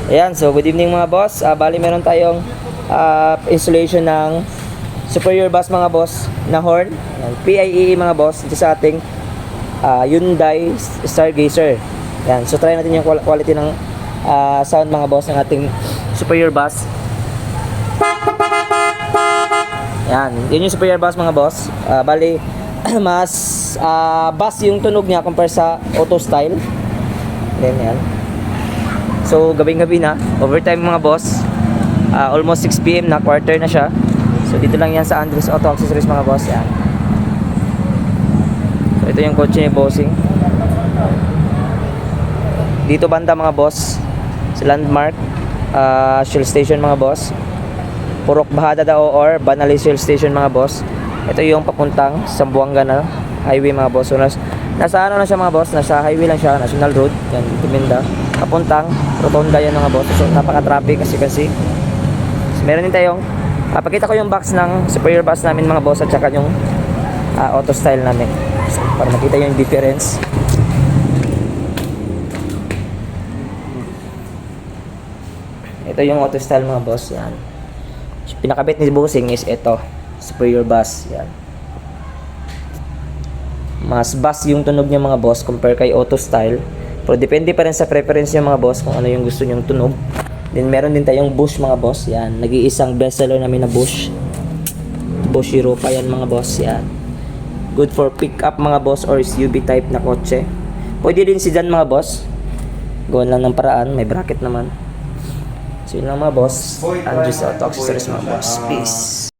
Ayan, so good evening mga boss. Bali meron tayong installation ng superior bass mga boss na horn. Ayan, PIE mga boss dito sa ating Hyundai Stargazer. Ayan, so try natin yung quality ng sound mga boss ng ating superior bass. Ayan, yun yung superior bass mga boss. Bali mas bass yung tunog niya compare sa auto style. Then yan. So gabing-gabi na, overtime mga boss. Almost 6 PM na, quarter na siya. So dito lang yan sa Andres Auto Accessories mga boss. Yan. So ito yung kotse ni Bossing. Dito banda mga boss, sa Landmark Shell Station mga boss. Purok Bahada daw or Banali Shell Station mga boss. Ito yung papuntang Zamboanga na highway mga boss. So nasa ano na siya mga boss, nasa highway lang siya, National Road. Yan, dito banda. Papuntang Rotonda yan mga boss. So napaka-traffic kasi. So, meron din tayong pakita ko yung box ng superior bass namin mga boss at saka yung auto style namin. So, para makita yung difference. Ito yung auto style mga boss. Yan. Pinakabit ni Bossing is ito, superior bass. Yan. Mas bass yung tunog niya mga boss compare kay auto style. Pero depende pa rin sa preference niya mga boss kung ano yung gusto niyong tunog. Then meron din tayong Bush mga boss. Yan, nag-iisang bestseller namin na Bush. Bush Europa yan mga boss. Yan. Good for pick up mga boss or SUV type na kotse. Pwede din sedan mga boss. Gawin lang ng paraan, may bracket naman. So yun lang mga boss. Andres Auto Accessories mga boss. Peace.